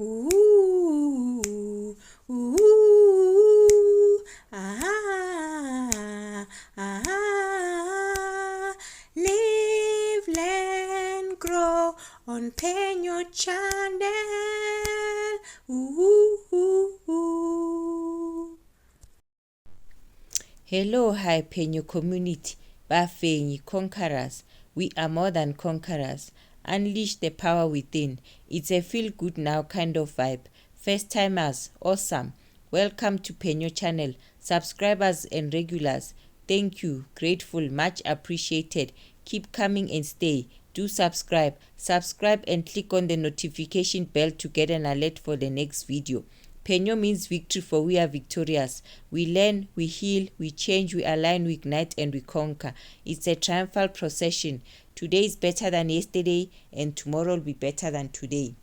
Ooh, ooh, ah, ah, live, learn, grow on Penyo channel. Ooh. Hello, hi Penyo community, Bafenyi, Conquerors. We are more than conquerors. Unleash the power within. It's a feel good now kind of vibe. First timers, awesome. Welcome to Penyo channel. Subscribers and regulars, thank you, grateful, much appreciated. Keep coming and stay. Do subscribe and click on the notification bell to get an alert for the next video. Penyo means victory, for we are victorious. We learn, we heal, we change, we align, we ignite, and we conquer. It's a triumphal procession. Today is better than yesterday, and tomorrow will be better than today.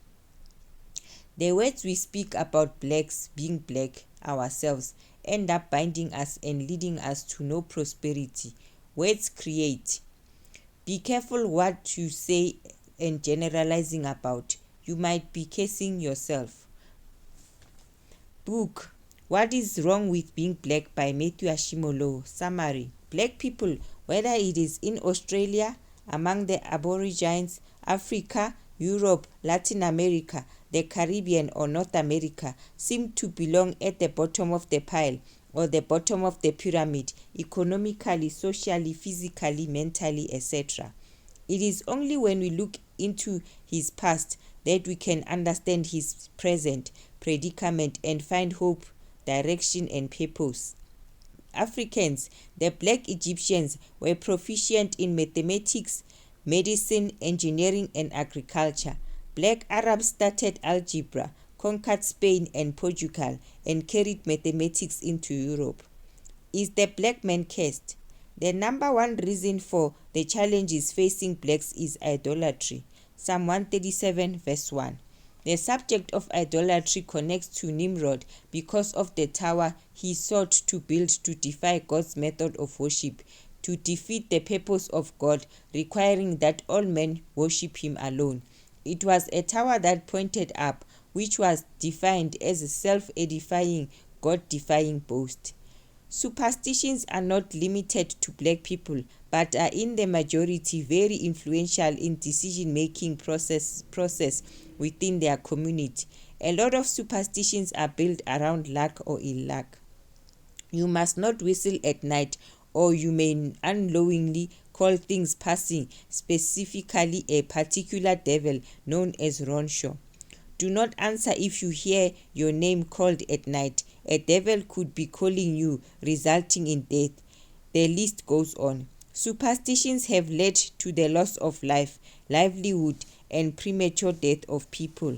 The words we speak about blacks being black ourselves end up binding us and leading us to no prosperity. Words create. Be careful what you say and generalizing about. You might be casing yourself. Book What is Wrong with Being Black by ASHIMOLOWO. Summary: Black people, whether it is in Australia, among the Aborigines, Africa, Europe, Latin America, the Caribbean, or North America, seem to belong at the bottom of the pile or the bottom of the pyramid, economically, socially, physically, mentally, etc. It is only when we look into his past that we can understand his present predicament and find hope, direction, and purpose. Africans, the black Egyptians, were proficient in mathematics, medicine, engineering, and agriculture. Black Arabs started algebra, conquered Spain and Portugal, and carried mathematics into Europe. Is the black man cursed? The number one reason for the challenges facing blacks is idolatry. Psalm 137 verse 1. The subject of idolatry connects to Nimrod because of the tower he sought to build to defy God's method of worship, to defeat the purpose of God, requiring that all men worship him alone. It was a tower that pointed up, which was defined as a self-edifying, God-defying boast. Superstitions are not limited to black people, but are in the majority very influential in decision-making process within their community. A lot of superstitions are built around luck or ill luck. You must not whistle at night, or you may unknowingly call things passing, specifically a particular devil known as Ronshaw. Do not answer if you hear your name called at night. A devil could be calling you, resulting in death. The list goes on. Superstitions have led to the loss of life, livelihood, and premature death of people.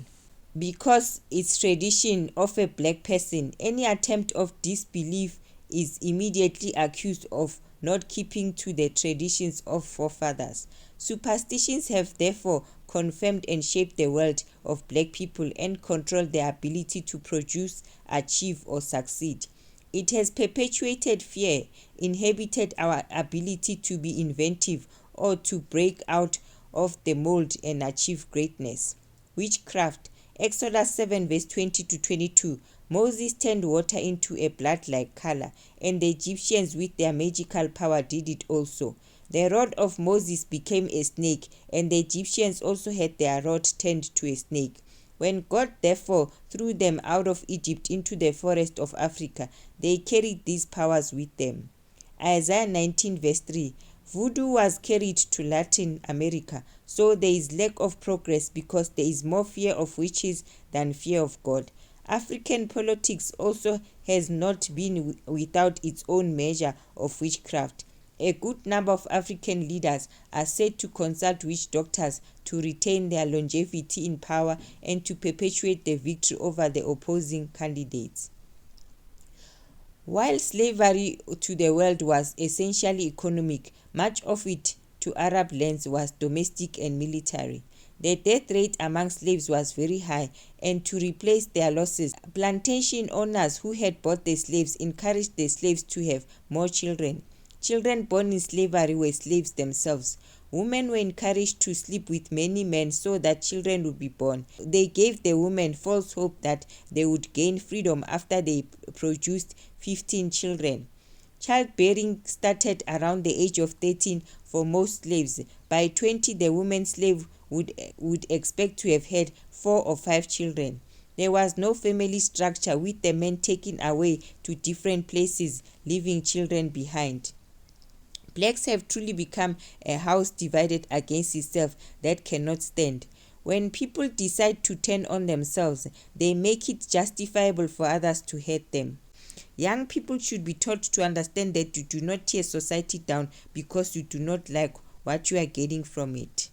Because it's tradition of a black person, any attempt of disbelief is immediately accused of not keeping to the traditions of forefathers. Superstitions have therefore confirmed and shaped the world of black people and controlled their ability to produce, achieve, or succeed. It has perpetuated fear, inhibited our ability to be inventive or to break out of the mold and achieve greatness. Witchcraft. Exodus 7 verse 20 to 22. Moses turned water into a blood-like color, and the Egyptians with their magical power did it also. The rod of Moses became a snake, and the Egyptians also had their rod turned to a snake. When God therefore threw them out of Egypt into the forest of Africa, they carried these powers with them. Isaiah 19 verse 3. Voodoo was carried to Latin America, so there is lack of progress because there is more fear of witches than fear of God. African politics also has not been without its own measure of witchcraft. A good number of African leaders are said to consult witch doctors to retain their longevity in power and to perpetuate the victory over the opposing candidates. While slavery to the world was essentially economic, much of it to Arab lands was domestic and military. The death rate among slaves was very high, and to replace their losses, plantation owners who had bought the slaves encouraged the slaves to have more children. Children born in slavery were slaves themselves. Women were encouraged to sleep with many men so that children would be born. They gave the women false hope that they would gain freedom after they produced 15 children. Childbearing started around the age of 13 for most slaves. By 20, the woman slave would expect to have had 4 or 5 children. There was no family structure, with the men taken away to different places, leaving children behind. Blacks have truly become a house divided against itself that cannot stand. When people decide to turn on themselves, they make it justifiable for others to hate them. Young people should be taught to understand that you do not tear society down because you do not like what you are getting from it.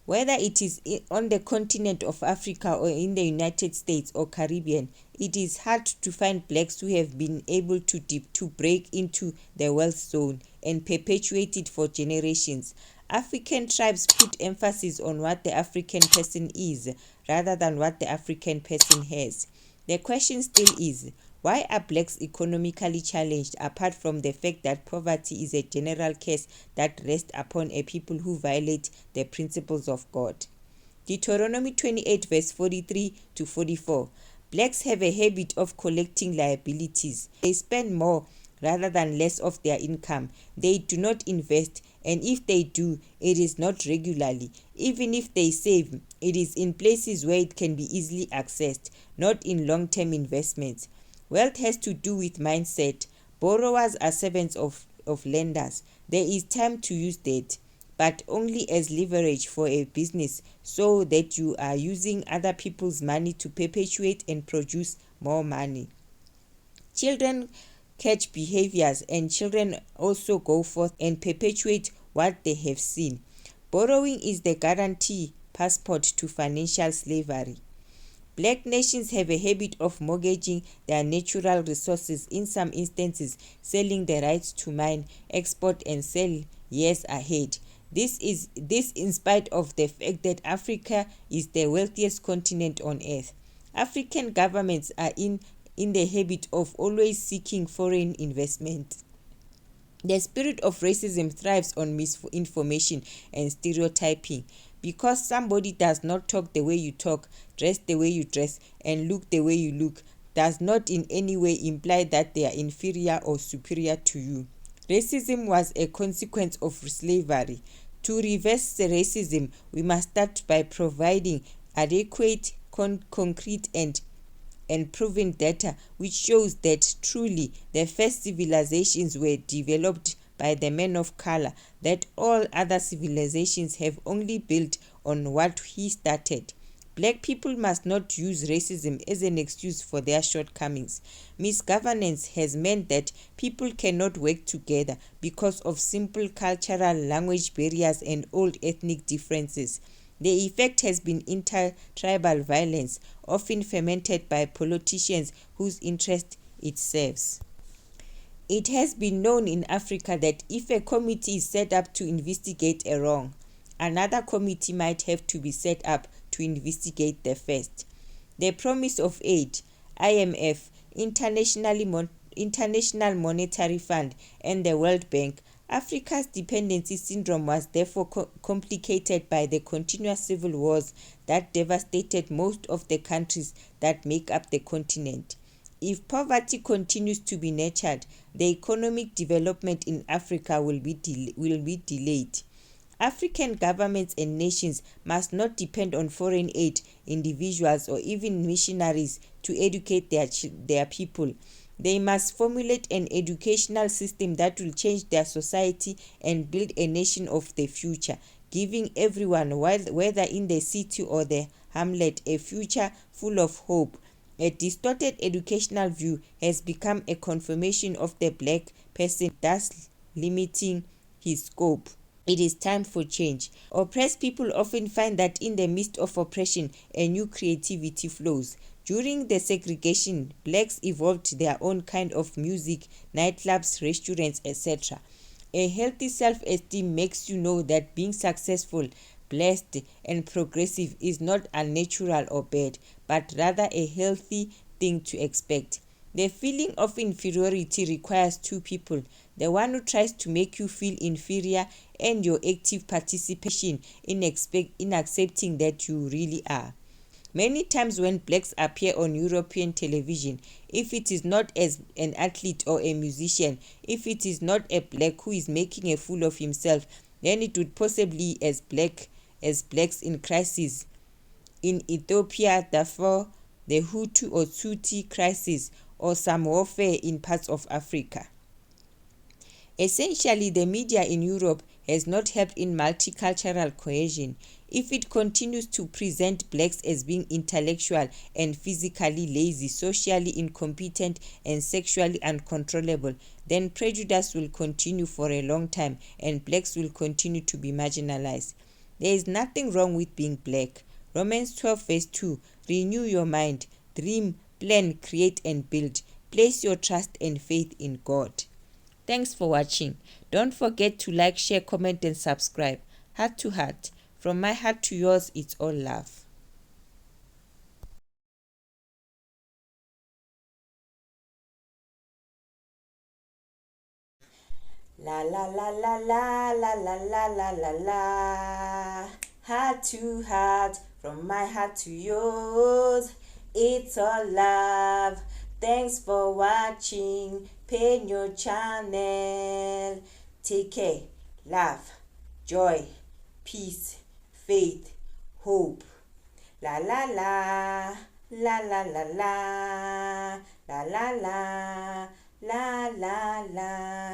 Whether it is on the continent of Africa or in the United States or Caribbean, it is hard to find blacks who have been able to break into the wealth zone and perpetuate it for generations. African tribes put emphasis on what the African person is rather than what the African person has. The question still is, why are blacks economically challenged, apart from the fact that poverty is a general curse that rests upon a people who violate the principles of God? Deuteronomy 28 verse 43 to 44. Blacks have a habit of collecting liabilities. They spend more rather than less of their income. They do not invest, and if they do, it is not regularly. Even if they save, it is in places where it can be easily accessed, not in long-term investments. Wealth has to do with mindset. Borrowers are servants of lenders. There is time to use debt, but only as leverage for a business, so that you are using other people's money to perpetuate and produce more money. Children catch behaviors, and children also go forth and perpetuate what they have seen. Borrowing is the guarantee passport to financial slavery. Black nations have a habit of mortgaging their natural resources, in some instances selling the rights to mine, export and sell years ahead. This in spite of the fact that Africa is the wealthiest continent on earth. African governments are in the habit of always seeking foreign investment. The spirit of racism thrives on misinformation and stereotyping. Because somebody does not talk the way you talk, dress the way you dress, and look the way you look, does not in any way imply that they are inferior or superior to you. Racism was a consequence of slavery. To reverse the racism, we must start by providing adequate, concrete, and proven data which shows that truly the first civilizations were developed by the men of color, that all other civilizations have only built on what he started. Black people must not use racism as an excuse for their shortcomings. Misgovernance has meant that people cannot work together because of simple cultural, language barriers and old ethnic differences. The effect has been inter-tribal violence, often fermented by politicians whose interest it serves. It has been known in Africa that if a committee is set up to investigate a wrong, another committee might have to be set up to investigate the first. The promise of aid, IMF, International Monetary Fund, and the World Bank. Africa's dependency syndrome was therefore complicated by the continuous civil wars that devastated most of the countries that make up the continent. If poverty continues to be nurtured, the economic development in Africa will be delayed. African governments and nations must not depend on foreign aid, individuals, or even missionaries to educate their people. They must formulate an educational system that will change their society and build a nation of the future, giving everyone, whether in the city or the hamlet, a future full of hope. A distorted educational view has become a confirmation of the black person, thus limiting his scope. It is time for change. Oppressed people often find that in the midst of oppression, a new creativity flows. During the segregation, blacks evolved their own kind of music, nightclubs, restaurants, etc. A healthy self-esteem makes you know that being successful, blessed, and progressive is not unnatural or bad, but rather a healthy thing to expect. The feeling of inferiority requires two people, the one who tries to make you feel inferior and your active participation in accepting that you really are. Many times when blacks appear on European television, if it is not as an athlete or a musician, if it is not a black who is making a fool of himself, then it would possibly as blacks in crisis. In Ethiopia, Darfur, the Hutu or Tutsi crisis, or some warfare in parts of Africa. Essentially, the media in Europe has not helped in multicultural cohesion. If it continues to present blacks as being intellectual and physically lazy, socially incompetent, and sexually uncontrollable, then prejudice will continue for a long time and blacks will continue to be marginalized. There is nothing wrong with being black. Romans 12 verse 2, renew your mind, dream, plan, create and build. Place your trust and faith in God. Thanks for watching. Don't forget to like, share, comment and subscribe. Heart to heart. From my heart to yours, it's all love. La la la la la la la la la la la. Heart to heart, from my heart to yours, it's all love. Thanks for watching Penyo channel. Take care, love, joy, peace, faith, hope. La la la, la la la la, la la la, la la la.